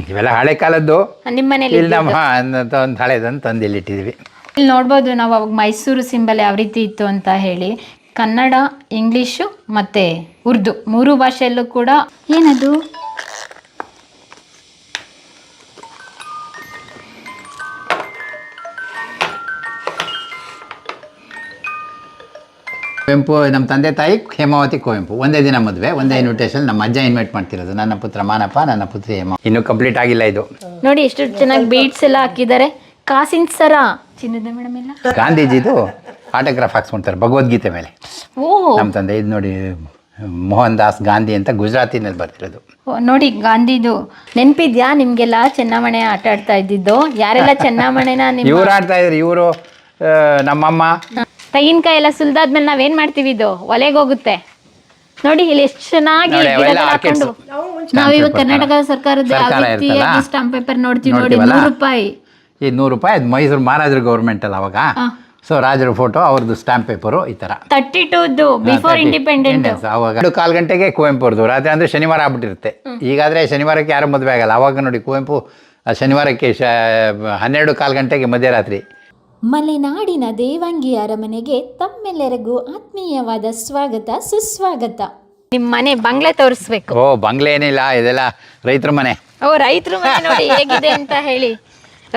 ಇವೆಲ್ಲ ಹಳೆ ಕಾಲದ್ದು. ನಿಮ್ಮ ಮನೇಲಿ ಇಲ್ಲಿ ನಮ್ಮ ಒಂದು ಹಳೆದನ್ನು ತಂದು ಇಲ್ಲಿಟ್ಟಿದ್ವಿ. ಇಲ್ಲಿ ನೋಡ್ಬೋದು ನಾವು ಅವಾಗ ಮೈಸೂರು ಸಿಂಬಲ್ ಯಾವ ರೀತಿ ಇತ್ತು ಅಂತ ಹೇಳಿ. ಕನ್ನಡ, ಇಂಗ್ಲೀಷು ಮತ್ತು ಉರ್ದು 3 ಭಾಷೆಯಲ್ಲೂ ಕೂಡ. ಏನದು? ಕುವೆಂಪು ನಮ್ಮ ತಂದೆ ತಾಯಿ ಹೇಮಾವತಿ ಕುವೆಂಪು ಒಂದೇ ದಿನ ಮದುವೆ, ಒಂದೇ ಇನ್ವಿಟೇಷನ್. ನಮ್ಮ ಅಜ್ಜ ಇನ್ವೈಟ್ ಮಾಡ್ತಿರೋದು. ನನ್ನ ಪುತ್ರ ಮಾನಪ್ಪ, ನನ್ನ ಪುತ್ರಿ ಹೇಮ. ಇನ್ನೂ ಕಂಪ್ಲೀಟ್ ಆಗಿಲ್ಲ ಇದು. ನೋಡಿ ಎಷ್ಟು ಚೆನ್ನಾಗಿ ಬೀಡ್ಸ್ ಎಲ್ಲ ಹಾಕಿದ್ದಾರೆ. ಕಾಸಿನ ಸರ ಚಿನ್ನದ ಮೇಡಮ್ ಎಲ್ಲ. ಗಾಂಧೀಜಿದು ಆಟೋಗ್ರಾಫ್ ಹಾಕ್ಸ್ಕೊಳ್ತಾರೆ ಭಗವದ್ಗೀತೆ ಮೇಲೆ. ಓ ನಮ್ಮ ತಂದೆ ಇದು ನೋಡಿ, ಮೋಹನ್ ದಾಸ್ ಗಾಂಧಿ ಅಂತ ಗುಜರಾತಿನಲ್ಲಿ ಬರ್ತಿರೋದು. ನೋಡಿ ಗಾಂಧಿದು ನೆನಪಿದ್ಯಾ ನಿಮ್ಗೆಲ್ಲ? ಚೆನ್ನಮಣೆ ಆಟ ಆಡ್ತಾ ಇದ್ದಿದ್ದು ಯಾರೆಲ್ಲ ಚೆನ್ನಮಣೆನ? ಇವ್ರು ಆಡ್ತಾ ಇದ್ರು. ಇವರು ನಮ್ಮಮ್ಮ. ತೆಂಗಿನಕಾಯಿ ಎಲ್ಲ ಸುಲ್ದಾದ್ಮೇಲೆ ನಾವೇನ್ ಮಾಡ್ತೀವಿ, ಇದು ಒಲೆಗೆ ಹೋಗುತ್ತೆ ನೋಡಿ. ಇಲ್ಲಿ ಎಷ್ಟು ಚೆನ್ನಾಗಿ ಹಾಕೊಂಡು ನಾವಿವಾಗ ಕರ್ನಾಟಕ ಸರ್ಕಾರದ ಸ್ಟಾಂಪ್ ಪೇಪರ್ ನೋಡ್ತೀವಿ ನೋಡಿ. 100 ರೂಪಾಯಿ. ಈ 100 ರೂಪಾಯಿ ಅದು ಮೈಸೂರು ಮಹಾರಾಜರ ಗೌರ್ಮೆಂಟ್ ಅಲ್ಲ ಅವಾಗ. ಸೊ ರಾಜರ ಫೋಟೋ, ಅವ್ರದ್ದು ಸ್ಟಾಂಪ್ ಪೇಪರು ಈ ಥರ 32 ಬಿಫೋರ್ ಇಂಡಿಪೆಂಡೆಂಟ್. ಅವಾಗ 2-4 ಗಂಟೆಗೆ ಕುವೆಂಪು ಅವ್ರದ್ದು ರಾತ್ರಿ ಅಂದರೆ ಶನಿವಾರ ಆಗ್ಬಿಟ್ಟಿರುತ್ತೆ. ಈಗಾದರೆ ಶನಿವಾರಕ್ಕೆ ಯಾರು ಮದುವೆ ಆಗಲ್ಲ. ಅವಾಗ ನೋಡಿ ಕುವೆಂಪು ಶನಿವಾರಕ್ಕೆ 12-4 ಗಂಟೆಗೆ ಮಧ್ಯರಾತ್ರಿ. ಮಲೆನಾಡಿನ ದೇವಂಗಿ ಅರಮನೆಗೆ ತಮ್ಮೆಲ್ಲರಿಗೂ ಆತ್ಮೀಯವಾದ ಸ್ವಾಗತ ಸುಸ್ವಾಗತ. ನಿಮ್ಮ ಮನೆ ಬಂಗ್ಲೆ ತೋರಿಸ್ಬೇಕು. ಓ ಬಂಗ್ಲೆ ಏನಿಲ್ಲ, ಇದೆಲ್ಲ ರೈತರ ಮನೆ. ಓ ರೈತರ ಮನೆ ನೋಡಿ ಹೇಗಿದೆ ಅಂತ ಹೇಳಿ.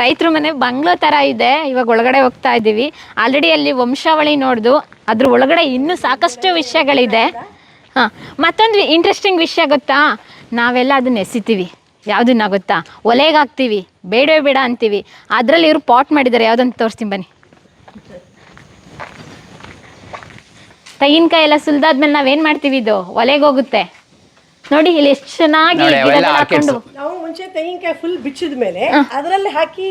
ರೈತರ ಮನೆ ಬಂಗ್ಲೋ ಥರ ಇದೆ. ಇವಾಗ ಒಳಗಡೆ ಹೋಗ್ತಾ ಇದ್ದೀವಿ. ಆಲ್ರೆಡಿ ಅಲ್ಲಿ ವಂಶಾವಳಿ ನೋಡ್ದು, ಅದ್ರ ಒಳಗಡೆ ಇನ್ನೂ ಸಾಕಷ್ಟು ವಿಷಯಗಳಿದೆ. ಹಾಂ, ಮತ್ತೊಂದು ಇಂಟ್ರೆಸ್ಟಿಂಗ್ ವಿಷಯ ಗೊತ್ತಾ? ನಾವೆಲ್ಲ ಅದನ್ನ ಎಸಿತೀವಿ. ಯಾವುದನ್ನ ಗೊತ್ತಾ? ಒಲೆಗೆ ಹಾಕ್ತೀವಿ, ಬೇಡವೇ ಬೇಡ ಅಂತೀವಿ. ಅದರಲ್ಲಿ ಇವರು ಪಾಟ್ ಮಾಡಿದ್ದಾರೆ. ಯಾವುದಂತ ತೋರಿಸ್ತೀನಿ ಬನ್ನಿ. ತೆಂಗಿನಕಾಯಿ ಎಲ್ಲ ಸುಲ್ದಾದ್ಮೇಲೆ ನಾವೇನು ಮಾಡ್ತೀವಿ, ಇದು ಒಲೆಗೆ ಹೋಗುತ್ತೆ ನೋಡಿ. ಇಲ್ಲಿ ಎಷ್ಟು ಚೆನ್ನಾಗಿ ಹಾಕೊಂಡು ನಾವು ಮುಂಚೆ ತೆಂಗಿನಕಾಯಿ ಫುಲ್ ಬಿಚ್ಚಿದ ಮೇಲೆ ಅದರಲ್ಲಿ ಹಾಕಿ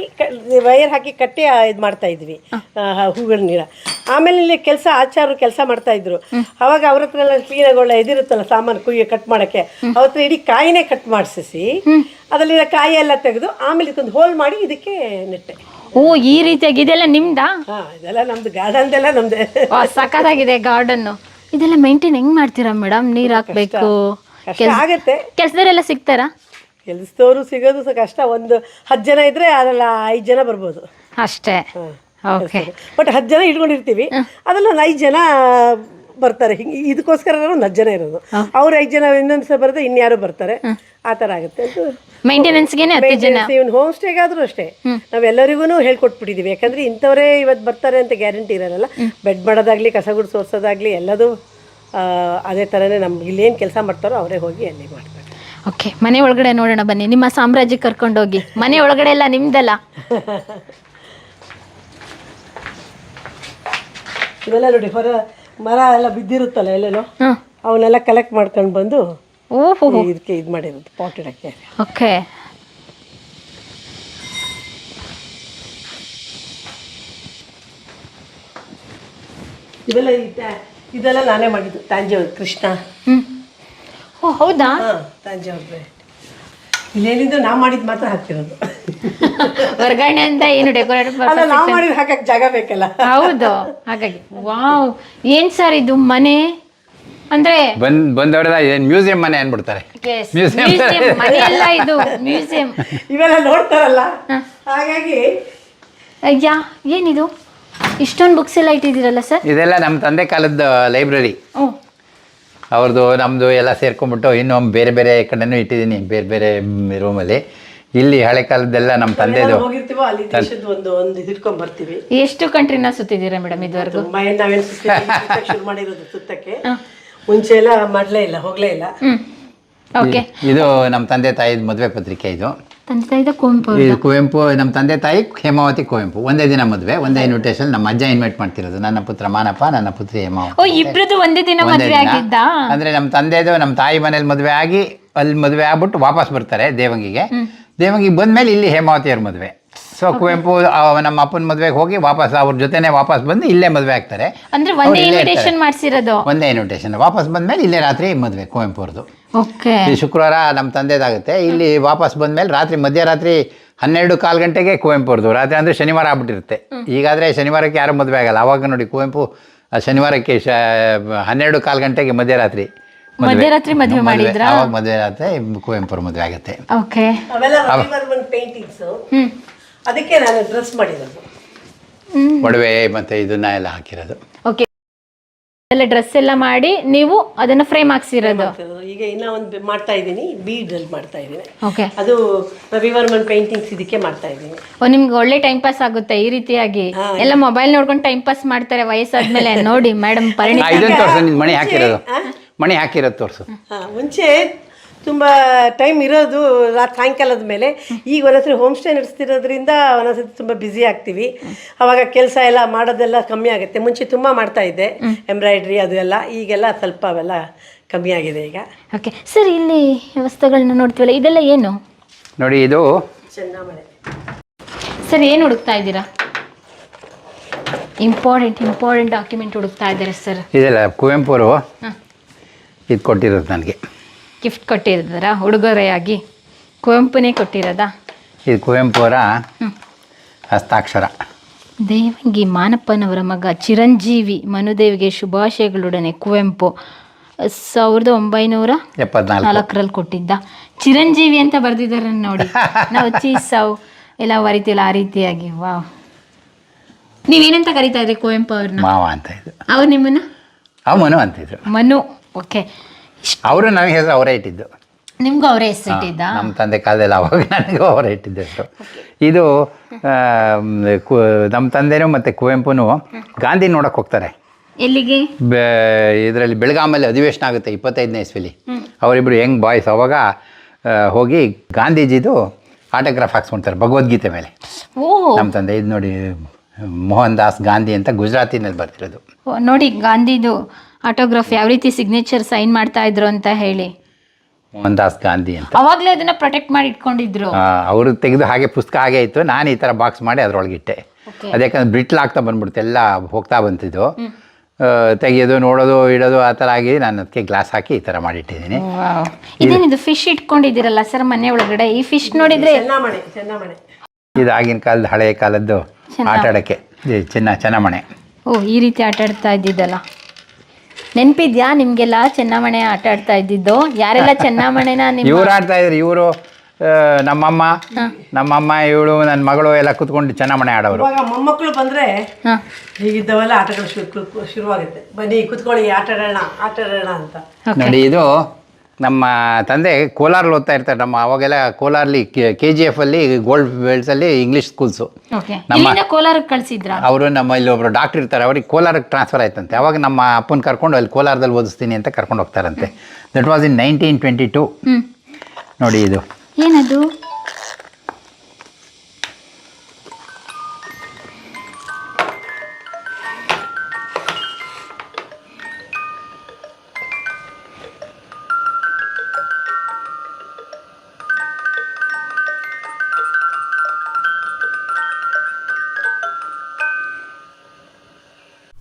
ವೈರ್ ಹಾಕಿ ಕಟ್ಟಿ ಇದು ಮಾಡ್ತಾ ಇದ್ವಿ, ಹೂಗಳ ನೀರ. ಆಮೇಲೆ ಇಲ್ಲಿ ಆಚಾರ್ಯರು ಕೆಲಸ ಮಾಡ್ತಾ ಇದ್ರು. ಅವಾಗ ಅವ್ರ ಹತ್ರ ಎಲ್ಲ ಕ್ಲೀನಾಗಿ ಇದಿರುತ್ತಲ್ಲ ಸಾಮಾನು ಕುಯ್ಯ ಕಟ್ ಮಾಡೋಕ್ಕೆ, ಅವ್ರ ಹತ್ರ ಇಡೀ ಕಾಯಿನೇ ಕಟ್ ಮಾಡಿಸಿ ಅದರಲ್ಲಿರೋ ಕಾಯಿ ಎಲ್ಲ ತೆಗೆದು ಆಮೇಲೆ ಇದಕ್ಕೊಂದು ಹೋಲ್ ಮಾಡಿ ಇದಕ್ಕೆ ನೆಟ್ಟೆ. ಓ ಈ ರೀತಿಯಾಗಿ ಇದೆಲ್ಲ ನಿಮ್ದಾ? ಇದೆಲ್ಲ ನಮ್ದು ಗಾರ್ಡನ್ದೆಲ್ಲ ನಮ್ದೆ. ಸಖತ್ತಾಗಿದೆ ಗಾರ್ಡನ್ನು. ಇದೆಲ್ಲ ಮೇಂಟೈನ್ ಹೆಂಗ್ ಮಾಡ್ತೀರಾ ಮೇಡಮ್? ನೀರು ಹಾಕ್ಬೇಕು, ಆಗತ್ತೆ. ಕೆಲಸದವರೆಲ್ಲ ಸಿಗ್ತಾರಾ? ಕೆಲಸದವರು ಸಿಗೋದು ಕಷ್ಟ. ಒಂದು 10 ಜನ ಇದ್ರೆ ಅದೆಲ್ಲ 5 ಜನ ಬರ್ಬೋದು ಅಷ್ಟೇ. ಓಕೆ, ಬಟ್ 10 ಜನ ಇಟ್ಕೊಂಡಿರ್ತೀವಿ. ಅದ್ರಲ್ಲಿ ಒಂದು 5 ಜನ ಬರ್ತಾರೆ. ಹಿಂಗೆ ಇದಕ್ಕೋಸ್ಕರ ಒಂದು 10 ಜನ ಇರೋದು. ಅವ್ರು 5 ಜನ ಇನ್ನೊಂದು ಸಲ ಬರೆದ್ರೆ ಇನ್ಯಾರು ಬರ್ತಾರೆ. ಆ ಥರ ಆಗುತ್ತೆ. ಮೇಂಟೆನೆನ್ಸ್ಗೆ ಇವನ್ ಹೋಮ್ ಸ್ಟೇಗಾದ್ರೂ ಅಷ್ಟೇ ನಾವೆಲ್ಲರಿಗೂ ಹೇಳ್ಕೊಟ್ಬಿಟ್ಟಿದೀವಿ. ಯಾಕಂದ್ರೆ ಇಂಥವರೇ ಇವತ್ತು ಬರ್ತಾರೆ ಅಂತ ಗ್ಯಾರಂಟಿ ಇರೋಲ್ಲ. ಬೆಡ್ ಮಾಡೋದಾಗ್ಲಿ, ಕಸ ಗುಡ್ಸ್ ಸೋರ್ಸೋದಾಗ್ಲಿ ಎಲ್ಲದೂ ಅದೇ ಥರನೇ. ನಮ್ಗೆ ಇಲ್ಲೇನು ಕೆಲಸ ಮಾಡ್ತಾರೋ ಅವರೇ ಹೋಗಿ ಅಲ್ಲಿ ಮಾಡ್ತಾರೆ. ಓಕೆ, ಮನೆ ಒಳಗಡೆ ನೋಡೋಣ ಬನ್ನಿ. ನಿಮ್ಮ ಸಾಮ್ರಾಜ್ಯಕ್ಕೆ ಕರ್ಕೊಂಡೋಗಿ. ಮನೆ ಒಳಗಡೆ ಎಲ್ಲ ನಿಮ್ದಲ್ಲ. ಇವೆಲ್ಲ ನೋಡಿ, ಹೊರ ಮರ ಎಲ್ಲ ಬಿದ್ದಿರುತ್ತಲ್ಲ ಎಲ್ಲೆಲ್ಲೋ, ಅವನ್ನೆಲ್ಲ ಕಲೆಕ್ಟ್ ಮಾಡ್ಕೊಂಡು ಬಂದು ಇದಕ್ಕೆ ಇದು ಮಾಡಿರೋದು, ಪಾಟ್ ಇಡಕ್ಕೆ. ಓಕೆ, ಇದೆಲ್ಲ ನಾನೇ ಮಾಡಿದ್ದು. ತಾಂಜಾವೂರು ಕೃಷ್ಣ. ಓ ಹೌದಾ? ತಾಂಜಾವೂರು ಇಲ್ಲೇನಿದ್ರು ನಾ ಮಾಡಿದ್ ಮಾತ್ರ ಹಾಕ್ತಿರೋದು. ಹೊರಗಡೆ ಅಂತ ಏನು ಡೆಕೋರೇಟ್ ಅಲ್ಲ, ನಾ ಮಾಡಿದ್ ಹಾಕಕ್ಕೆ ಜಾಗ ಬೇಕಲ್ಲ. ಹೌದು, ಹಾಗಾಗಿ. ವಾವ್, ಏನ್ ಸರ್ ಇದು ಮನೆ ಅಂದ್ರೆ? ಬಂದವರೆಲ್ಲ ಮ್ಯೂಸಿಯಂ ಮನೆ ಅನ್ಬಿಡ್ತಾರೆ. ಮನೆ ಎಲ್ಲ ಇದು ಮ್ಯೂಸಿಯಂ. ಇವೆಲ್ಲ ನೋಡ್ತಾರಲ್ಲ, ಹಾಗಾಗಿ. ಅಯ್ಯಾ, ಏನಿದು ಇಷ್ಟೊಂದು ಬುಕ್ಸ್ ಎಲ್ಲ ಇಟ್ಟಿದ್ದೀರಲ್ಲ ಸರ್? ಇದೆಲ್ಲ ನಮ್ಮ ತಂದೆ ಕಾಲದ ಲೈಬ್ರರಿ. ಅವ್ರದ್ದು ನಮ್ಮದು ಎಲ್ಲ ಸೇರ್ಕೊಂಡ್ಬಿಟ್ಟು ಇನ್ನೂ ಬೇರೆ ಬೇರೆ ಕಡೆನೂ ಇಟ್ಟಿದ್ದೀನಿ, ಬೇರೆ ಬೇರೆ ರೂಮಲ್ಲಿ. ಇಲ್ಲಿ ಹಳೆ ಕಾಲದ್ದೆಲ್ಲ ನಮ್ಮ ತಂದೆದು ಹೋಗಿರ್ತೀವೋ ಅಲ್ಲಿ ದೇಶದ ಒಂದು ಹಿಡ್ಕೊಂಡ್ ಬರ್ತೀವಿ. ಎಷ್ಟು ಕಂಟ್ರಿನ ಸುತ್ತಿದ್ದೀರಾ ಮೇಡಮ್ ಇದುವರೆಗೂ? ನಾವೇನು ಶುರು ಮಾಡಿರೋದು ಸುತ್ತಕ್ಕೆ. ಮುಂಚೆ ಎಲ್ಲ ಮಾಡ್ಲೇ ಇಲ್ಲ, ಹೋಗ್ಲೇ ಇಲ್ಲ. ಓಕೆ, ಇದು ನಮ್ಮ ತಂದೆ ತಾಯಿ ಮದುವೆ ಪತ್ರಿಕೆ. ಇದು ಕುವೆಂಪು, ನಮ್ಮ ತಂದೆ ತಾಯಿ ಹೇಮಾವತಿ ಕುವೆಂಪು ಒಂದೇ ದಿನ ಮದುವೆ, ಒಂದೇ ಇನ್ವಿಟೇಷನ್. ನಮ್ಮ ಅಜ್ಜ ಇನ್ವೈಟ್ ಮಾಡ್ತಿರೋದು. ನನ್ನ ಪುತ್ರ ಮಾನಪ್ಪ, ನನ್ನ ಪುತ್ರಿ ಹೇಮ. ಇಬ್ರದ್ದು ಒಂದೇ ದಿನ ಮದುವೆ ಆಗಿದ್ದ? ಅಂದ್ರೆ ನಮ್ಮ ತಂದೆದು ನಮ್ಮ ತಾಯಿ ಮನೇಲಿ ಮದುವೆ ಆಗಿ ಅಲ್ಲಿ ಮದುವೆ ಆಗ್ಬಿಟ್ಟು ವಾಪಸ್ ಬರ್ತಾರೆ ದೇವಂಗಿಗೆ. ದೇವಂಗಿಗೆ ಬಂದ್ಮೇಲೆ ಇಲ್ಲಿ ಹೇಮಾವತಿಯವ್ರ ಮದುವೆ. ಸೊ ಕುವೆಂಪು ನಮ್ಮ ಅಪ್ಪನ ಮದುವೆಗೆ ಹೋಗಿ ವಾಪಸ್ ಅವ್ರ ಜೊತೆನೆ ವಾಪಸ್ ಬಂದು ಇಲ್ಲೇ ಮದುವೆ ಆಗ್ತಾರೆ. ಅಂದ್ರೆ ಒಂದೇ ಇನ್ವಿಟೇಷನ್ ಮಾಡಿಸಿರೋದು? ಒಂದೇ ಇನ್ವಿಟೇಷನ್. ವಾಪಸ್ ಬಂದ್ಮೇಲೆ ಇಲ್ಲೇ ರಾತ್ರಿ ಮದುವೆ ಕುವೆಂಪು ಅವ್ರದ್ದು. ಓಕೆ, ಈ ಶುಕ್ರವಾರ ನಮ್ಮ ತಂದೆದಾಗುತ್ತೆ. ಇಲ್ಲಿ ವಾಪಸ್ ಬಂದ್ಮೇಲೆ ರಾತ್ರಿ ಮಧ್ಯರಾತ್ರಿ 12-4 ಗಂಟೆಗೆ ಕುವೆಂಪು ಅವ್ರದ್ದು ರಾತ್ರಿ ಅಂದರೆ ಶನಿವಾರ ಆಗ್ಬಿಟ್ಟಿರುತ್ತೆ. ಈಗಾದರೆ ಶನಿವಾರಕ್ಕೆ ಯಾರು ಮದುವೆ ಆಗಲ್ಲ. ಅವಾಗ ನೋಡಿ ಕುವೆಂಪು ಶನಿವಾರಕ್ಕೆ 12-4 ಗಂಟೆಗೆ ಮಧ್ಯರಾತ್ರಿ ಮಧ್ಯರಾತ್ರಿ ಮದುವೆ ಮಾಡಿದ್ರಾ? ಅವಾಗ ಮದುವೆ ಆಗುತ್ತೆ, ಕುವೆಂಪುರ ಮದುವೆ ಆಗುತ್ತೆ. ಓಕೆ. ಅವೆಲ್ಲ ರವಿವರ್ಮನ್ ಪೇಂಟಿಂಗ್ಸು, ಅದಕ್ಕೆ ನಾನು ಡ್ರೆಸ್ ಮಾಡಿರೋದು. ಒಡವೆ ಮತ್ತು ಇದನ್ನ ಎಲ್ಲ ಹಾಕಿರೋದು. ಓಕೆ. ಎಲ್ಲ ಡ್ರೆಸ್ ಎಲ್ಲ ಮಾಡಿ ನೀವು ಅದನ್ನ ಫ್ರೇಮ್ ಹಾಕ್ಸಿರೋದು. ಈಗ ಇನ್ನೂ ಒಂದು ಮಾಡ್ತಾ ಇದ್ದೀನಿ, ಬೀಡಲ್ಲಿ ಮಾಡ್ತಾ ಇದ್ದೀನಿ. ಓಕೆ. ಅದು ರವಿವರ್ಮನ್ ಪೇಂಟಿಂಗ್ಸ್ ಇದಕ್ಕೆ ಮಾಡ್ತಾ ಇದ್ದೀನಿ. ನಿಮ್ಗೆ ಒಳ್ಳೆ ಟೈಮ್ ಪಾಸ್ ಆಗುತ್ತೆ ಈ ರೀತಿಯಾಗಿ. ಎಲ್ಲ ಮೊಬೈಲ್ ನೋಡ್ಕೊಂಡು ಟೈಮ್ ಪಾಸ್ ಮಾಡ್ತಾರೆ ವಯಸ್ಸಾದ್ಮೇಲೆ. ನೋಡಿ ಮೇಡಮ್ ಪರಿಣಿತ. ಇದನ್ನು ತೋರಿಸು, ನಿನ್ನ ಮಣಿ ಹಾಕಿರೋದು, ಮಣಿ ಹಾಕಿರೋದು ತೋರಿಸು. ಮುಂಚೆ ತುಂಬ ಟೈಮ್ ಇರೋದು ಸಾಯಂಕಾಲದ ಮೇಲೆ. ಈಗ ಒಂದೊಂದ್ಸರಿ ಹೋಮ್ ಸ್ಟೇ ನಡೆಸ್ತಿರೋದ್ರಿಂದ ಒಂದೊಂದ್ಸತಿ ತುಂಬ ಬ್ಯುಸಿ ಆಗ್ತೀವಿ. ಅವಾಗ ಕೆಲಸ ಎಲ್ಲ ಮಾಡೋದೆಲ್ಲ ಕಮ್ಮಿ ಆಗುತ್ತೆ. ಮುಂಚೆ ತುಂಬ ಮಾಡ್ತಾ ಇದ್ದೆ ಎಂಬ್ರಾಯ್ಡ್ರಿ ಅದು ಎಲ್ಲ, ಈಗೆಲ್ಲ ಸ್ವಲ್ಪ ಅವೆಲ್ಲ ಕಮ್ಮಿ ಆಗಿದೆ ಈಗ. ಓಕೆ ಸರ್, ಇಲ್ಲಿ ವಸ್ತುಗಳನ್ನ ನೋಡ್ತೀವಲ್ಲ, ಇದೆಲ್ಲ ಏನು ನೋಡಿ? ಇದು ಚೆನ್ನಮಣೆ. ಸರ್ ಏನು ಹುಡುಕ್ತಾ ಇದ್ದೀರಾ? ಇಂಪಾರ್ಟೆಂಟ್ ಡಾಕ್ಯುಮೆಂಟ್ ಹುಡುಕ್ತಾ ಇದ್ದೀರಾ ಸರ್? ಇದೆಲ್ಲ ಕುವೆಂಪುರು ಇದು ಕೊಟ್ಟಿರೋದು ನನಗೆ. ಗಿಫ್ಟ್ ಕೊಟ್ಟಿರೋದರ ಉಡುಗೊರೆಯಾಗಿ ಕುವೆಂಪುನೇ ಕೊಟ್ಟಿರೋದಾ? ಇದು ಕುವೆಂಪುರ ಹಸ್ತಾಕ್ಷರ. ದೇವಂಗಿ ಮಾನಪ್ಪನವರ ಮಗ ಚಿರಂಜೀವಿ ಮನುದೇವಿಗೆ ಶುಭಾಶಯಗಳೊಡನೆ ಕುವೆಂಪು 1974 ಕೊಟ್ಟಿದ್ದ. ಚಿರಂಜೀವಿ ಅಂತ ಬರ್ದಿದ್ದಾರೆ ನೋಡಿ. ನಾವು ಚೀಸಾವ್ ಎಲ್ಲ ಬರಿತೀವಲ್ಲ ಆ ರೀತಿಯಾಗಿ. ವಾವ್. ನೀವೇನಂತ ಕರಿತಾ ಇದ್ರಿ ಕುವೆಂಪು ಅವ್ರನ್ನ? ಮಾವ ಅಂತ ಇದ್ದು. ಅವ್ರು ನಿಮ್ಮನ್ನ ಮನು ಅಂತಿದ್ರು. ಮನು. ಓಕೆ. ಅವರು ನನಗೆ ಹೆಸರು ಅವರೇ ಇಟ್ಟಿದ್ದು. ನಿಮ್ಗೂ ಅವರೇ ಹೆಸರಿಟ್ಟಿದ್ದ? ನಮ್ಮ ತಂದೆ ಕಾಲದಲ್ಲಿ ಅವಾಗ ನನಗೂ ಅವರೇ ಇಟ್ಟಿದ್ದು ಹೆಸರು. ಇದು ನಮ್ಮ ತಂದೆನೂ ಮತ್ತು ಕುವೆಂಪುನು ಗಾಂಧಿ ನೋಡಕ್ಕೆ ಹೋಗ್ತಾರೆ. ಎಲ್ಲಿಗೆ? ಇದರಲ್ಲಿ ಬೆಳಗಾಮಲ್ಲಿ ಅಧಿವೇಶನ ಆಗುತ್ತೆ 25ನೇ ಇಸ್ವಿಲಿ. ಅವರಿಬ್ಬರು ಯಂಗ್ ಬಾಯ್ಸ್ ಅವಾಗ ಹೋಗಿ ಗಾಂಧೀಜಿದು ಆಟೋಗ್ರಾಫ್ ಹಾಕ್ಸ್ಕೊಳ್ತಾರೆ ಭಗವದ್ಗೀತೆ ಮೇಲೆ. ಓ. ನಮ್ಮ ತಂದೆ ಇದು ನೋಡಿ, ಮೋಹನ್ ದಾಸ್ ಗಾಂಧಿ ಅಂತ ಗುಜರಾತಿನಲ್ಲಿ ಬರ್ತಿರೋದು. ನೋಡಿ ಗಾಂಧಿದು ಆಟೋಗ್ರಾಫ್ ಯಾವ ರೀತಿ ಸಿಗ್ನೇಚರ್ ಸೈನ್ ಮಾಡ್ತಾ ಇದ್ರು ಅಂತ ಹೇಳಿ. ಮೋಹನ್ ದಾಸ್ ಗಾಂಧಿ ಅಂತ. ಅವಾಗಲೇ ಅದನ್ನ ಪ್ರೊಟೆಕ್ಟ್ ಮಾಡಿ ಇಟ್ಕೊಂಡಿದ್ರು. ಅವರು ತೆಗೆದು ಹಾಗೆ ಪುಸ್ತಕ ಹಾಗೆ ಇತ್ತು. ನಾನು ಈ ಥರ ಬಾಕ್ಸ್ ಮಾಡಿ ಅದರೊಳಗಿಟ್ಟೆ. ಅದ್ಯಾಕಂದ್ರೆ ಬ್ರಿಟ್ಲ್ ಆಗ್ತಾ ಬಂದ್ಬಿಡುತ್ತೆ, ಎಲ್ಲ ಹೋಗ್ತಾ ಬಂತಿದ್ದು. ತೆಗೆಯೋದು, ನೋಡೋದು, ಇಡೋದು ಆ ಥರ ಆಗಿ ನಾನು ಅದಕ್ಕೆ ಗ್ಲಾಸ್ ಹಾಕಿ ಈ ಥರ ಮಾಡಿಟ್ಟಿದ್ದೀನಿ. ಇದೇನಿದು ಫಿಶ್ ಇಟ್ಕೊಂಡಿದ್ದೀರಲ್ಲ ಸರ್ ಮನೆ ಒಳಗಡೆ? ಈ ಫಿಶ್ ನೋಡಿದ್ರೆ ಚೆನ್ನಮಣೆ. ಇದು ಆಗಿನ ಕಾಲದ ಹಳೆಯ ಕಾಲದ್ದು ಆಟ ಆಡೋಕ್ಕೆ ಚೆನ್ನಮಣೆ. ಓ, ಈ ರೀತಿ ಆಟ ಆಡ್ತಾ ಇದ್ದಿದ್ದಲ್ಲ. ನೆನಪಿದ್ಯಾ ನಿಮ್ಗೆಲ್ಲ ಚೆನ್ನಮಣೆ ಆಟ ಆಡ್ತಾ ಇದ್ದಿದ್ದು? ಯಾರೆಲ್ಲ ಚೆನ್ನಮಣೆನ ಇವ್ರು ಆಡ್ತಾ ಇದ್ರು. ಇವರು ನಮ್ಮಮ್ಮ ಇವಳು ನನ್ನ ಮಗಳು ಎಲ್ಲ ಕೂತ್ಕೊಂಡು ಚೆನ್ನಮಣೆ ಆಡೋರು. ಇವಾಗ ಮೊಮ್ಮಕ್ಕಳು ಬಂದರೆ ಹೀಗಿದ್ದವೆಲ್ಲ ಆಟಗಳು ಶುರುವಾಗುತ್ತೆ. ಬನ್ನಿ ಕೂತ್ಕೊಳ್ಳಿ ಆಟ ಆಡೋಣ ಅಂತ. ನೋಡಿ, ಇದು ನಮ್ಮ ತಂದೆ ಕೋಲಾರಲ್ಲಿ ಓದ್ತಾ ಇರ್ತಾರೆ. ನಮ್ಮ ಅವಾಗೆಲ್ಲ ಕೋಲಾರಲ್ಲಿ KGF ಅಲ್ಲಿ ಗೋಲ್ಡ್ ಬೆಲ್ಟ್ಸಲ್ಲಿ ಇಂಗ್ಲೀಷ್ ಸ್ಕೂಲ್ಸು. ಕೋಲಾರಕ್ಕೆ ಕಳಿಸಿದ್ರ ಅವರು? ನಮ್ಮ ಇಲ್ಲಿ ಒಬ್ಬರು ಡಾಕ್ಟರ್ ಇರ್ತಾರೆ, ಅವ್ರಿಗೆ ಕೋಲಾರಕ್ಕೆ ಟ್ರಾನ್ಸ್ಫರ್ ಆಯ್ತಂತೆ. ಅವಾಗ ನಮ್ಮ ಅಪ್ಪನ ಕರ್ಕೊಂಡು ಅಲ್ಲಿ ಕೋಲಾರದಲ್ಲಿ ಓದಿಸ್ತೀನಿ ಅಂತ ಕರ್ಕೊಂಡು ಹೋಗ್ತಾರಂತೆ. That was in 1922. ನೋಡಿ ಇದು ಏನದು?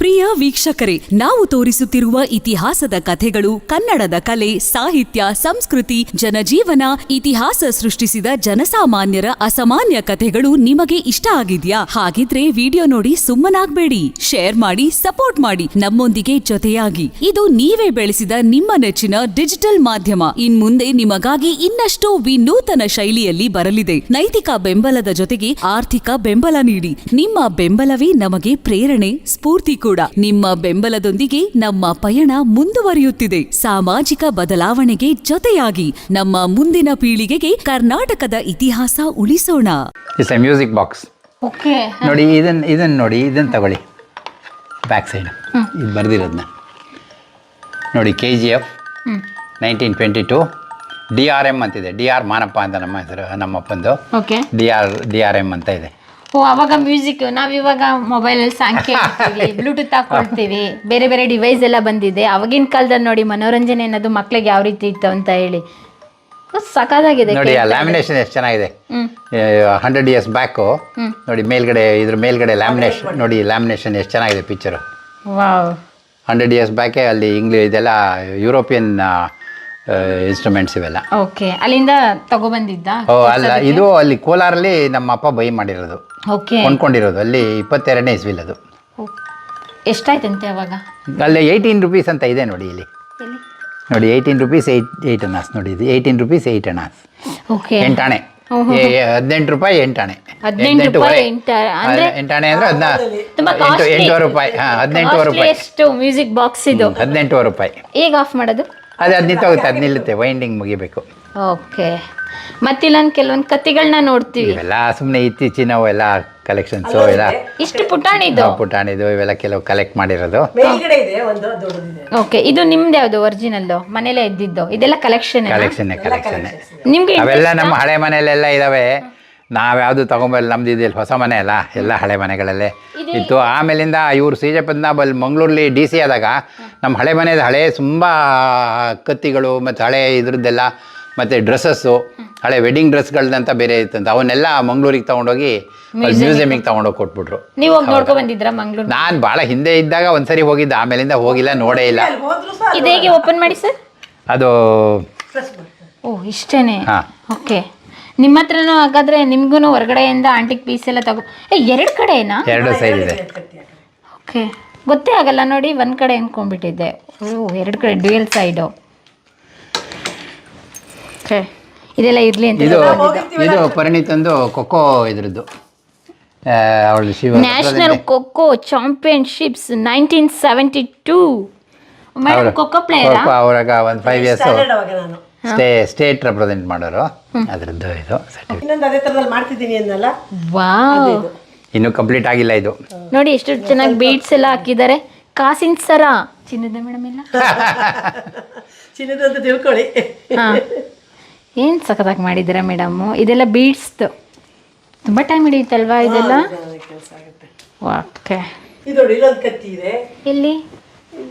ಪ್ರಿಯ ವೀಕ್ಷಕರೇ, ನಾವು ತೋರಿಸುತ್ತಿರುವ ಇತಿಹಾಸದ ಕಥೆಗಳು ಕನ್ನಡದ ಕಲೆ, ಸಾಹಿತ್ಯ, ಸಂಸ್ಕೃತಿ, ಜನಜೀವನ, ಇತಿಹಾಸ ಸೃಷ್ಟಿಸಿದ ಜನಸಾಮಾನ್ಯರ ಅಸಾಮಾನ್ಯ ಕಥೆಗಳು ನಿಮಗೆ ಇಷ್ಟ ಆಗಿದ್ಯಾ? ಹಾಗಿದ್ರೆ ವಿಡಿಯೋ ನೋಡಿ ಸುಮ್ಮನಾಗ್ಬೇಡಿ, ಶೇರ್ ಮಾಡಿ, ಸಪೋರ್ಟ್ ಮಾಡಿ, ನಮ್ಮೊಂದಿಗೆ ಜೊತೆಯಾಗಿ. ಇದು ನೀವೇ ಬೆಳೆಸಿದ ನಿಮ್ಮ ನೆಚ್ಚಿನ ಡಿಜಿಟಲ್ ಮಾಧ್ಯಮ. ಇನ್ಮುಂದೆ ನಿಮಗಾಗಿ ಇನ್ನಷ್ಟು ವಿನೂತನ ಶೈಲಿಯಲ್ಲಿ ಬರಲಿದೆ. ನೈತಿಕ ಬೆಂಬಲದ ಜೊತೆಗೆ ಆರ್ಥಿಕ ಬೆಂಬಲ ನೀಡಿ. ನಿಮ್ಮ ಬೆಂಬಲವೇ ನಮಗೆ ಪ್ರೇರಣೆ, ಸ್ಫೂರ್ತಿ ಕೂಡ. ನಿಮ್ಮ ಬೆಂಬಲದೊಂದಿಗೆ ನಮ್ಮ ಪಯಣ ಮುಂದುವರಿಯುತ್ತಿದೆ. ಸಾಮಾಜಿಕ ಬದಲಾವಣೆಗೆ ಜೊತೆಯಾಗಿ ನಮ್ಮ ಮುಂದಿನ ಪೀಳಿಗೆಗೆ ಕರ್ನಾಟಕದ ಇತಿಹಾಸ ಉಳಿಸೋಣ. It's a music box. Okay. ನೋಡಿ, ಇದನ್ನ ನೋಡಿ, ಇದನ್ನ ತಗೊಳ್ಳಿ. ಬ್ಯಾಕ್ ಸೈಡ್ ಇದು ಬರ್ದಿರೋದನ್ನ ನೋಡಿ. KGF 1922 DRM ಅಂತಿದೆ. DR ಮಾನಪ್ಪ ಅಂತ ನಮ್ಮ ಹೆಸರು, ನಮ್ಮಪ್ಪಂದು. ಓಕೆ. DRM ಅಂತ ಇದೆ. ಓ, ಅವಾಗ ಮ್ಯೂಸಿಕ್ ನಾವಿವಾಗ ಮೊಬೈಲಲ್ಲಿ ಸಾಂಗ್ ಕೇಳ್ತೀವಿ, ಬ್ಲೂಟೂತ್ ಹಾಕೊಳ್ತೀವಿ, ಬೇರೆ ಬೇರೆ ಡಿವೈಸ್ ಎಲ್ಲ ಬಂದಿದೆ. ಅವಾಗಿನ ಕಾಲದಲ್ಲಿ ನೋಡಿ ಮನೋರಂಜನೆ ಅನ್ನೋದು ಮಕ್ಳಿಗೆ ಯಾವ ರೀತಿ ಇತ್ತು ಅಂತ ಹೇಳಿ. ಸಖತ್ತಾಗಿದೆ ನೋಡಿ. ಆ ಲ್ಯಾಮಿನೇಷನ್ ಎಷ್ಟು ಚೆನ್ನಾಗಿದೆ. 100 years ಬ್ಯಾಕು ನೋಡಿ. ಮೇಲ್ಗಡೆ ಇದ್ರ ಮೇಲ್ಗಡೆ ಲ್ಯಾಮಿನೇಷನ್ ನೋಡಿ. ಲ್ಯಾಮಿನೇಷನ್ ಎಷ್ಟು ಚೆನ್ನಾಗಿದೆ ಪಿಕ್ಚರು. ವಾವ್. 100 years ಬ್ಯಾಕೆ ಅಲ್ಲಿ ಇಂಗ್ಲಿಷ್ ಇದೆಲ್ಲ ಯುರೋಪಿಯನ್ ಇನ್ಸ್ಟ್ರೂಮೆಂಟ್ಸ್ ಇವೆಲ್ಲ. ಓಕೆ. ಅಲ್ಲಿಂದ ತಗೊಬಂದಿದ್ದ? ಅಲ್ಲ, ಇದು ಅಲ್ಲಿ ಕೋಲಾರಲ್ಲಿ ನಮ್ಮ ಅಪ್ಪ ಬೈ ಮಾಡಿರೋದು, ಕೊಂಡ್ಕೊಂಡಿರೋದು. ಅಲ್ಲಿ 22ನೇ ಇಸ್ವಿಲ್ ಅದು. ಎಷ್ಟಾಯ್ತಂತೆ ಅವಾಗ? ಅಲ್ಲಿ 18 rupees ಅಂತ ಇದೆ ನೋಡಿ. ಇಲ್ಲಿ ನೋಡಿ 18 ರೂಪೀಸ್ 8 ಅನಾಸ್ ನೋಡಿ ಇದು 18 ರೂಪೀಸ್ 8 ಅನಾಸ್ ಓಕೆ 8 ಆಣೆ 18 ರೂಪಾಯಿ 8 ಆಣೆ 18 ರೂಪಾಯಿ ಅಂದ್ರೆ 8 ಆಣೆ ಅಂದ್ರೆ ತುಂಬಾ 8 ರೂಪಾಯಿ 18 ರೂಪಾಯಿ ಎಷ್ಟು ಮ್ಯೂಸಿಕ್ ಬಾಕ್ಸ್ ಇದು 18 ರೂಪಾಯಿ. ಈಗ ಆಫ್ ಮಾಡೋದು ಅದು ನಿಂತೋಗುತ್ತೆ, ಅದು ನಿಲ್ಲುತ್ತೆ, ವೈಂಡಿಂಗ್ ಮುಗಿಬೇಕು. ಓಕೆ ಮತ್ತಿಲ್ಲೊಂದು ಕೆಲವೊಂದು ಕತ್ತಿಗಳನ್ನ ನೋಡ್ತೀವಿ. ಇವೆಲ್ಲ ಸುಮ್ಮನೆ ಇತ್ತೀಚಿನವು ಎಲ್ಲ ಕಲೆಕ್ಷನ್ಸು ಎಲ್ಲ ಇಷ್ಟು ಪುಟಾಣಿದು ಪುಟಾಣಿದು ಇವೆಲ್ಲ ಕೆಲವು ಕಲೆಕ್ಟ್ ಮಾಡಿರೋದು. ಮೇಲ್ಗಡೆ ಇದೆ ಒಂದು ದೊಡ್ಡದಿದೆ. ಓಕೆ ಇದು ನಿಮ್ದು ಯಾವ್ದು ಒರಿಜಿನಲ್ ಮನೇಲೆ ಇದ್ದಿದ್ದು? ಇದೆಲ್ಲ ಕಲೆಕ್ಷನ್ ಕಲೆಕ್ಷನ್ ನಿಮ್ಗೆ ಅವೆಲ್ಲ ನಮ್ಮ ಹಳೆ ಮನೆಯಲ್ಲೆಲ್ಲ ಇದಾವೆ. ನಾವ್ಯಾವುದು ತಗೊಂಬಲ್ಲ, ನಮ್ದು ಇದಿಲ್ಲ, ಹೊಸ ಮನೆ ಅಲ್ಲ, ಎಲ್ಲ ಹಳೆ ಮನೆಗಳಲ್ಲೇ ಇತ್ತು. ಆಮೇಲಿಂದ ಇವರು ಸಿ ಜೆ ಪದ್ಮನಾಭ್ ಅಲ್ಲಿ ಮಂಗಳೂರಲ್ಲಿ DC ಆದಾಗ ನಮ್ಮ ಹಳೆ ಮನೆಯದು ಹಳೆ ತುಂಬ ಕತ್ತಿಗಳು ಮತ್ತು ಹಳೆ ಇದ್ರದ್ದೆಲ್ಲ ಮತ್ತು ಡ್ರೆಸ್ಸಸ್ಸು ಹಳೆ ವೆಡ್ಡಿಂಗ್ ಡ್ರೆಸ್ಗಳದಂತ ಬೇರೆ ಇತ್ತಂತ ಅವನ್ನೆಲ್ಲ ಮಂಗಳೂರಿಗೆ ತೊಗೊಂಡೋಗಿ ಮ್ಯೂಸಿಯಮಿಗೆ ತೊಗೊಂಡೋಗಿ ಕೊಟ್ಬಿಟ್ರು. ನೀವು ಹೋಗಿ ನೋಡ್ಕೊ ಬಂದಿದ್ರಾ ಮಂಗಳೂರು? ನಾನು ಭಾಳ ಹಿಂದೆ ಇದ್ದಾಗ ಒಂದ್ಸರಿ ಹೋಗಿದ್ದೆ, ಆಮೇಲಿಂದ ಹೋಗಿಲ್ಲ, ನೋಡೇ ಇಲ್ಲ. ಹೋದ್ರು ಸಹ ಇದು ಹೇಗೆ ಓಪನ್ ಮಾಡಿ ಸರ್? ಅದು ಓ ಇಷ್ಟೇನೆ. ಹಾಂ. ಓಕೆ ನಿಮ್ಮ ಹತ್ರನೂ ಹಾಗಾದ್ರೆ ನಿಮ್ಗೂ ಹೊರಗಡೆಯಿಂದ ಆಂಟಿಕ್ ಪೀಸ್ ಎಲ್ಲ ತಗೋ ಎರಡು ಕಡೆನಾ? ಎರಡು ಸೈಡ್ ಇದೆ. ಓಕೆ ಗೊತ್ತೇ ಆಗಲ್ಲ ನೋಡಿ, ಒಂದು ಕಡೆ ಅನ್ಕೊಂಡ್ಬಿಟ್ಟಿದ್ದೆ. ಓ ಎರಡು ಕಡೆ ಡ್ಯೂಯಲ್ ಸೈಡು. ಓಕೆ ಇದೆಲ್ಲ ಇರಲಿ ಅಂತ ಇದು ಪರಿಣಿತಂದು ಖೋಖೋ ಇದ್ರದ್ದು ಅವಳು Shiva national kho kho championships 1972. Madam kho kho player ಅವ್ರಾಗ ಒಂದು 5 ಇಯರ್ಸ್ ಅವಾಗ ನಾನು ಸ್ಟೇಟ್ ರೆಪ್ರೆಸೆಂಟ್ ಮಾಡೋರು. ಅದರದ್ದು ಇದು ಸರ್ಟಿಫಿಕೇಟ್ ಇನ್ನೊಂದು ಅದೇ ಥರದಲ್ಲಿ ಮಾಡ್ತಿದ್ದೀನಿ ಅನ್ನಲ್ಲ. ವಾವ್ ಇನ್ನೂ ಕಂಪ್ಲೀಟ್ ಆಗಿಲ್ಲ ಇದು. ನೋಡಿ ಎಷ್ಟು ಚೆನ್ನಾಗಿ ಬೀಡ್ಸ್ ಎಲ್ಲ ಹಾಕಿದ್ದಾರೆ. ಕಾಸಿನ ಸರ ಚಿನ್ನದ ಮೇಡಮ್ ಇಲ್ಲ ಚಿನ್ನದ ಅಂತ ತಿಳ್ಕೊಳ್ಳಿ. ಏನು ಸಖತ್ತಾಗಿ ಮಾಡಿದ್ದೀರಾ ಮೇಡಮ್ಮು. ಇದೆಲ್ಲ ಬೀಡ್ಸ್ದು ತುಂಬ ಟೈಮ್ ಹಿಡಿಯುತ್ತಲ್ವಾ ಇದೆಲ್ಲ? ಕೆಲಸ ಆಗುತ್ತೆ. ಓಕೆ ಇದು ನೋಡಿ ಇಲ್ಲೊಂದು ಕತ್ತಿ ಇದೆ, ಇಲ್ಲಿ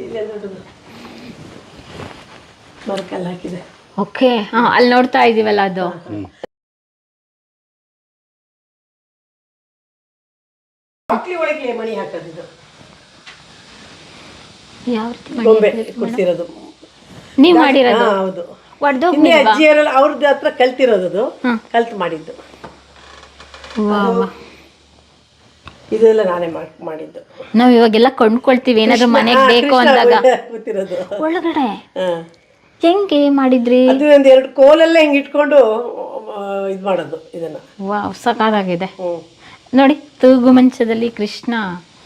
ಇಲ್ಲೇ ದೊಡ್ಡದು ಮರಕಲ್ಲಿ ಹಾಕಿದೆ. ಓಕೆ ಹಾಂ ಅಲ್ಲಿ ನೋಡ್ತಾ ಇದ್ದೀವಲ್ಲ ಅದು. ಮಕ್ಕಳಿ ಒಳಗೆ ಮಣಿ ಹಾಕೋದಿದ್ದು ಯಾವ ರೀತಿ ಗೊಂಬೆ ಕೊಡ್ತಿರೋದು ನೀವು ಮಾಡಿರೋದು? ಹಾ, ಹೌದು. ಒಡ್ದು ಹಿಂದೆ ಅಜ್ಜಿಯರೆಲ್ಲ ಅವ್ರದ್ದು ಹತ್ರ ಕಲ್ತಿರೋದು ಅದು, ಕಲ್ತು ಮಾಡಿದ್ದು. ಇದೆಲ್ಲ ನಾನೇ ಮಾಡಿದ್ದು. ನಾವು ಇವಾಗೆಲ್ಲ ಕೊಂಡ್ಕೊಳ್ತೀವಿ ಏನಾದ್ರು ಮನೆಗೆ ಬೇಕು ಅಂದಾಗ. ಕೂತಿರೋದು ಒಳಗಡೆ ಹೆಂಗೆ ಮಾಡಿದ್ರಿ? ಅದು ಒಂದು 2 ಕೋಲೆಲ್ಲ ಹಿಂಗೆ ಇಟ್ಕೊಂಡು ಇದು ಮಾಡೋದು ಇದನ್ನ. ವಾವ್ ಸಖತ್ತಾಗಿದೆ ನೋಡಿ. ತೂಗು ಮಂಚದಲ್ಲಿ ಕೃಷ್ಣ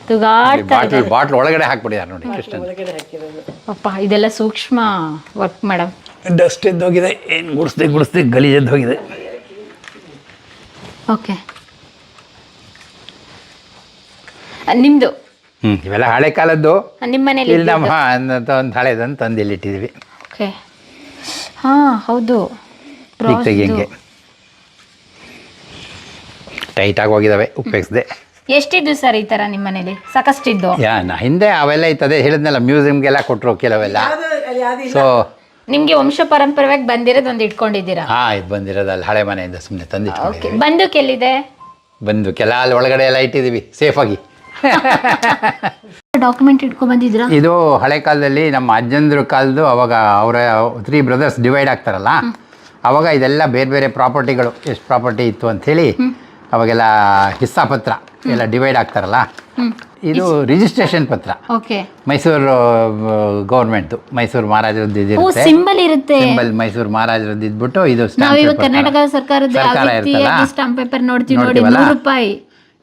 ತೂಗಾಡ್ತಾ ಬಾಟ್ಲ್ ಒಳಗಡೆ ಹಾಕ್ಬಿಟ್ಟಿದ್ದಾರೆ ನೋಡಿ ಕೃಷ್ಣ. ಒಳಗಡೆ ಹಾಕಿರೋದು. ಅಪ್ಪ ಇದೆಲ್ಲ ಸೂಕ್ಷ್ಮ ವರ್ಕ್ ಮೇಡಮ್. ಡಸ್ಟ್ ಎದ್ದೋಗಿದೆ, ಏನು ಗುಡಿಸ್ದೆ ಗಲೀಜ್ ಹೋಗಿದೆ. ಓಕೆ ನಿಮ್ಮದು ಇವೆಲ್ಲ ಹಳೆ ಕಾಲದ್ದು. ನಿಮ್ಮ ಮನೇಲಿ ಇಲ್ಲಿ ನಮ್ಮ ಒಂದು ಹಳೆದನ್ನು ತಂದು ಇಲ್ಲಿ ಇಟ್ಟಿದ್ದೀವಿ. ಓಕೆ ಹಾಂ ಹೌದು. ಈಗ ತೆಗಿಯಂಗೆ ಟೈಟಾಗಿ ಹೋಗಿದ್ದಾವೆ, ಉಪಯೋಗಿಸಿದೆ. ಎಷ್ಟಿದ್ದು ಸರ್ ಈ ಥರ ನಿಮ್ಮ ಮನೇಲಿ? ಸಾಕಷ್ಟಿದ್ದು. ಹಿಂದೆ ಅವೆಲ್ಲ ಇತ್ತದೇ ಹೇಳಿದ್ನಲ್ಲ, ಮ್ಯೂಸಿಯಮ್ಗೆಲ್ಲ ಕೊಟ್ಟರು ಕೆಲವೆಲ್ಲ. ಸೊ ನಿಮಗೆ ವಂಶ ಪರಂಪರೆಯಾಗಿ ಬಂದಿರೋದು ಒಂದು ಇಟ್ಕೊಂಡಿದ್ದೀರಾ? ಹಾಂ, ಇದು ಬಂದಿರೋದಲ್ಲ ಹಳೆ ಮನೆಯಿಂದ ಸುಮ್ಮನೆ ತಂದಿಟ್ಟು. ಓಕೆ ಬಂದೂಕ್ ಎಲ್ಲಿದೆ? ಬಂದು ಕೆಲ ಅಲ್ಲಿ ಒಳಗಡೆ ಎಲ್ಲ ಇಟ್ಟಿದ್ದೀವಿ ಸೇಫಾಗಿ. ಡಾಕ್ಯುಮೆಂಟ್ ಇಟ್ಕೊಂಡು ಬಂದಿದ್ದೀರಾ? ಇದು ಹಳೆ ಕಾಲದಲ್ಲಿ ನಮ್ಮ ಅಜ್ಜಂದ್ರ ಕಾಲದ್ದು. ಅವಾಗ ಅವರ 3 ಬ್ರದರ್ಸ್ ಡಿವೈಡ್ ಆಗ್ತಾರಲ್ಲ, ಅವಾಗ ಇದೆಲ್ಲ ಬೇರೆ ಬೇರೆ ಪ್ರಾಪರ್ಟಿಗಳು ಎಷ್ಟು ಪ್ರಾಪರ್ಟಿ ಇತ್ತು ಅಂಥೇಳಿ ಅವಾಗೆಲ್ಲ ಹಿಸ್ಸಾ ಪತ್ರ ಎಲ್ಲ ಡಿವೈಡ್ ಆಗ್ತಾರಲ್ಲ, ಇದು ರಿಜಿಸ್ಟ್ರೇಷನ್ ಪತ್ರ. ಓಕೆ ಮೈಸೂರು ಗೌರ್ಮೆಂಟ್ದು, ಮೈಸೂರು ಮಹಾರಾಜರದ್ದು ಇದಿರುತ್ತೆ, ಸಿಂಬಲ್ ಇರುತ್ತೆ. ಸಿಂಬಲ್ ಮೈಸೂರು ಮಹಾರಾಜರದ್ದು ಇದ್ಬಿಟ್ಟು ಇದು ನಾವು ಇವಾಗ ಕರ್ನಾಟಕ ಸರ್ಕಾರದ ಸ್ಟಾಂಪ್ ಪೇಪರ್ ನೋಡ್ತೀವಿ ನೋಡಿ, 100 ರೂಪಾಯಿ.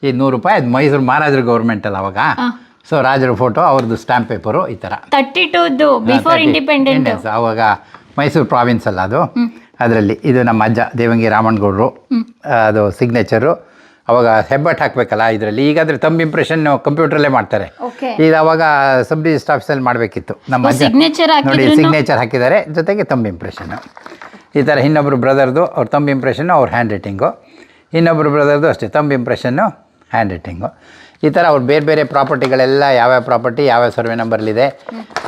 ಈ 100 ರೂಪಾಯಿ ಅದು ಮೈಸೂರು ಮಹಾರಾಜರ ಗೌರ್ಮೆಂಟ್ ಅಲ್ಲ ಅವಾಗ. ಸೊ ರಾಜರ ಫೋಟೋ, ಅವ್ರದ್ದು ಸ್ಟಾಂಪ್ ಪೇಪರು ಈ ಥರ 32 ಬಿಫೋರ್ ಇಂಡಿಪೆಂಡೆಂಟ್. ಅವಾಗ ಮೈಸೂರು ಪ್ರಾವಿನ್ಸ್ ಅಲ್ಲ ಅದು. ಅದರಲ್ಲಿ ಇದು ನಮ್ಮ ಅಜ್ಜ ದೇವಂಗಿ ರಾಮಣ್ಣಗೌಡರು, ಅದು ಸಿಗ್ನೇಚರು. ಅವಾಗ ಹೆಬ್ಬಟ್ಟು ಹಾಕಬೇಕಲ್ಲ ಇದರಲ್ಲಿ. ಈಗಾದರೆ ತಂಬ್ ಇಂಪ್ರೆಷನ್ ಕಂಪ್ಯೂಟ್ರಲ್ಲೇ ಮಾಡ್ತಾರೆ. ಈಗ ಅವಾಗ ಸಬ್ ರಿಜಿಸ್ಟರ್ ಆಫೀಸಲ್ಲಿ ಮಾಡಬೇಕಿತ್ತು. ನಮ್ಮ ಅಜ್ಜ ನೋಡಿ ಸಿಗ್ನೇಚರ್ ಹಾಕಿದ್ದಾರೆ, ಜೊತೆಗೆ ತಂಬ್ ಇಂಪ್ರೆಷನ್ನು ಈ ಥರ. ಇನ್ನೊಬ್ಬರು ಬ್ರದರ್ದು ಅವ್ರ ತಂಬ್ ಇಂಪ್ರೆಷನ್ನು, ಅವ್ರ ಹ್ಯಾಂಡ್ ರೈಟಿಂಗು. ಇನ್ನೊಬ್ಬರು ಬ್ರದರ್ದು ಅಷ್ಟೇ, ತಂಬ್ ಇಂಪ್ರೆಷನ್ನು, ಹ್ಯಾಂಡ್ ರೈಟಿಂಗು. ಈ ಥರ ಅವ್ರು ಬೇರೆ ಬೇರೆ ಪ್ರಾಪರ್ಟಿಗಳೆಲ್ಲ ಯಾವ್ಯಾವ ಪ್ರಾಪರ್ಟಿ ಯಾವ್ಯಾವ ಸರ್ವೆ ನಂಬರ್ಲಿದೆ,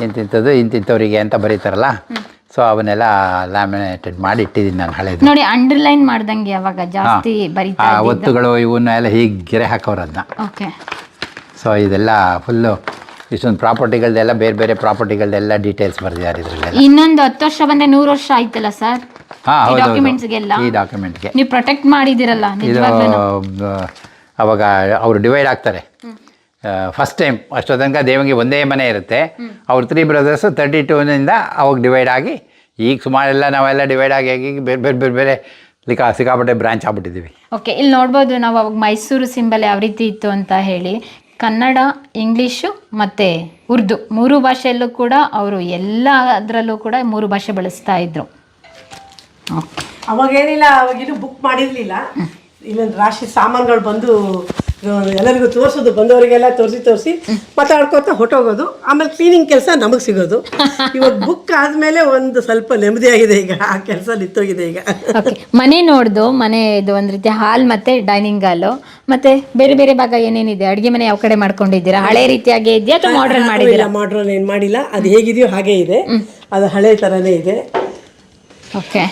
ಇಂತಿಂಥದ್ದು ಇಂತಿಂಥವರಿಗೆ ಅಂತ ಬರೀತಾರಲ್ಲ. ಸೊ ಅವನ್ನೆಲ್ಲ ಲ್ಯಾಮಿನೇಟೆಡ್ ಮಾಡಿ ಇಟ್ಟಿದ್ದೀನಿ ನಾನು ಹಳೇದು ನೋಡಿ. ಅಂಡರ್ಲೈನ್ ಮಾಡ್ದಂಗೆ ಅವಾಗ ಜಾಸ್ತಿ ಬರೀತಾ ಒತ್ತುಗಳು ಇವನ್ನೆಲ್ಲ ಹೀಗೆ ಗೆರೆ ಹಾಕೋರು ಅದನ್ನ. ಓಕೆ ಸೊ ಇದೆಲ್ಲ ಫುಲ್ಲು ಇಷ್ಟೊಂದು ಪ್ರಾಪರ್ಟಿಗಳದೆಲ್ಲ ಬೇರೆ ಬೇರೆ ಪ್ರಾಪರ್ಟಿಗಳದೆಲ್ಲ ಡೀಟೇಲ್ಸ್ ಬರೆದಿದ್ದಾರೆ ಇದರಲ್ಲಿ. ಇನ್ನೊಂದು 10 ವರ್ಷ ಬಂದೆ 100 ವರ್ಷ ಆಯ್ತಲ್ಲ ಸರ್? ಹಾಂ ಹೌದು, ಡಾಕ್ಯುಮೆಂಟ್ಸ್ಗೆಲ್ಲ ಈ ಡಾಕ್ಯುಮೆಂಟ್ಗೆ ನೀವು ಪ್ರೊಟೆಕ್ಟ್ ಮಾಡಿದಿರಲ್ಲ ಇದು. ಅವಾಗ ಅವರು ಡಿವೈಡ್ ಆಗ್ತಾರೆ, ಫಸ್ಟ್ ಟೈಮ್ ಅಷ್ಟೋ ತನಕ ದೇವಂಗಿ ಒಂದೇ ಮನೆ ಇರುತ್ತೆ. ಅವ್ರ 3 ಬ್ರದರ್ಸು 32ನಿಂದ ಅವಾಗ ಡಿವೈಡ್ ಆಗಿ ಈಗ ಸುಮಾರೆಲ್ಲ ನಾವೆಲ್ಲ ಡಿವೈಡ್ ಆಗಿ ಬೇರೆ ಬೇರೆ ಬೇರೆ ಬೇರೆ ಸಿಕ್ಕಾಪಟ್ಟೆ ಬ್ರಾಂಚ್ ಆಗ್ಬಿಟ್ಟಿದ್ದೀವಿ. ಓಕೆ, ಇಲ್ಲಿ ನೋಡ್ಬೋದು ನಾವು ಅವಾಗ ಮೈಸೂರು ಸಿಂಬಲ್ ಯಾವ ರೀತಿ ಇತ್ತು ಅಂತ ಹೇಳಿ. ಕನ್ನಡ, ಇಂಗ್ಲೀಷು ಮತ್ತು ಉರ್ದು 3 ಭಾಷೆಯಲ್ಲೂ ಕೂಡ ಅವರು ಎಲ್ಲ ಅದರಲ್ಲೂ ಕೂಡ 3 ಭಾಷೆ ಬಳಸ್ತಾ ಇದ್ರು. ಅವಾಗೇನಿಲ್ಲ, ಅವಾಗಿನ್ನೂ ಬುಕ್ ಮಾಡಿರಲಿಲ್ಲ. ಇಲ್ಲೊಂದು ರಾಶಿ ಸಾಮಾನುಗಳು ಬಂದು ಎಲ್ಲರಿಗೂ ತೋರಿಸೋದು, ಬಂದವರಿಗೆಲ್ಲ ತೋರಿಸಿ ಮಾತಾಡ್ಕೊತ ಹೊಟ್ಟೋಗೋದು. ಆಮೇಲೆ ಕ್ಲೀನಿಂಗ್ ಕೆಲಸ ನಮಗೆ ಸಿಗೋದು. ಇವಾಗ ಬುಕ್ ಆದಮೇಲೆ ಒಂದು ಸ್ವಲ್ಪ ನೆಮ್ಮದಿಯಾಗಿದೆ. ಈಗ ಆ ಕೆಲಸ ನಿಂತೋಗಿದೆ ಈಗ. ಓಕೆ, ಮನೆ ನೋಡ್ದು ಮನೆ ಇದು ಒಂದು ರೀತಿ ಹಾಲ್ ಮತ್ತು ಡೈನಿಂಗ್ ಹಾಲು ಮತ್ತು ಬೇರೆ ಬೇರೆ ಭಾಗ ಏನೇನಿದೆ, ಅಡುಗೆ ಮನೆ ಯಾವ ಕಡೆ ಮಾಡ್ಕೊಂಡಿದ್ದೀರಾ? ಹಳೆ ರೀತಿಯಾಗಿ ಇದೆಯಾ ಅಥವಾ ಮಾಡ್ರನ್ ಮಾಡಿದ್ದೀರಾ? ಮಾಡ್ರನ್ ಏನು ಮಾಡಿಲ್ಲ, ಅದು ಹೇಗಿದೆಯೋ ಹಾಗೇ ಇದೆ. ಅದು ಹಳೆ ಥರನೇ ಇದೆ. ಓಕೆ,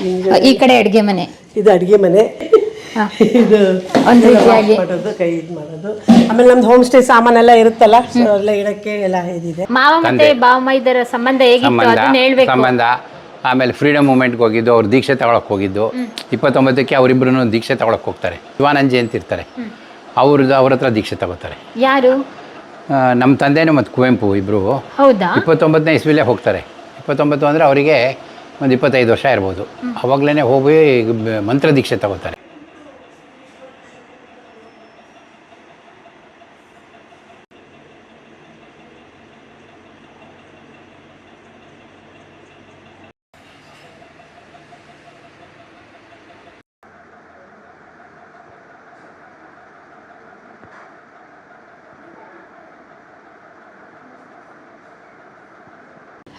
ಈ ಕಡೆ ಅಡುಗೆ ಮನೆ, ಇದು ಅಡುಗೆ ಮನೆ. ಇದು ಒಂದು ರೀತಿಯಾಗಿ ಮಾಡೋದು, ಕೈ ಇದು ಮಾಡೋದು. ಆಮೇಲೆ ನಮ್ದು ಹೋಮ್ ಸ್ಟೇ ಸಾಮಾನೆಲ್ಲ ಇರುತ್ತಲ್ಲ, ಎಲ್ಲ ಇಡಕ್ಕೆ ಎಲ್ಲ ಇದಿದೆ. ಮಾವ ಮತ್ತೆ ಬಾವಮೈದರ ಸಂಬಂಧ ಹೇಗಿತ್ತು ಅದನ್ನ ಹೇಳ್ಬೇಕು. ಸಂಬಂಧ ಆಮೇಲೆ ಫ್ರೀಡಮ್ ಮೂಮೆಂಟ್ಗೆ ಹೋಗಿದ್ದು, ಅವ್ರು ದೀಕ್ಷೆ ತಗೊಳಕ್ಕೆ ಹೋಗಿದ್ದು. 29ಕ್ಕೆ ಅವರಿಬ್ಬರು ದೀಕ್ಷೆ ತಗೊಳಕ್ಕೆ ಹೋಗ್ತಾರೆ. ಶಿವಾನಂಜಿ ಅಂತ ಇರ್ತಾರೆ, ಅವ್ರ ಹತ್ರ ದೀಕ್ಷೆ ತಗೋತಾರೆ. ಯಾರು? ನಮ್ಮ ತಂದೆನೂ ಮತ್ತು ಕುವೆಂಪು ಇಬ್ಬರು ಹೌದಾ? 29ನೇ ಇಸ್ವಿಲೇ ಹೋಗ್ತಾರೆ. 29 ಅಂದರೆ ಅವರಿಗೆ ಒಂದು 25 ವರ್ಷ ಇರ್ಬೋದು. ಅವಾಗಲೇ ಹೋಗಿ ಮಂತ್ರ ದೀಕ್ಷೆ ತಗೋತಾರೆ.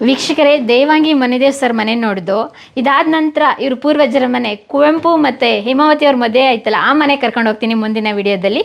ವೀಕ್ಷಕರೇ, ದೇವಾಂಗಿ ಮನಿದೇವ್ ಸರ್ ಮನೆ ನೋಡ್ದು. ಇದಾದ ನಂತರ ಇವ್ರ ಪೂರ್ವಜರ ಮನೆ ಕುವೆಂಪು ಮತ್ತು ಹೇಮಾವತಿ ಅವ್ರ ಮದುವೆ ಆಯ್ತಲ್ಲ, ಆ ಮನೆ ಕರ್ಕೊಂಡು ಹೋಗ್ತೀನಿ ಮುಂದಿನ ವಿಡಿಯೋದಲ್ಲಿ.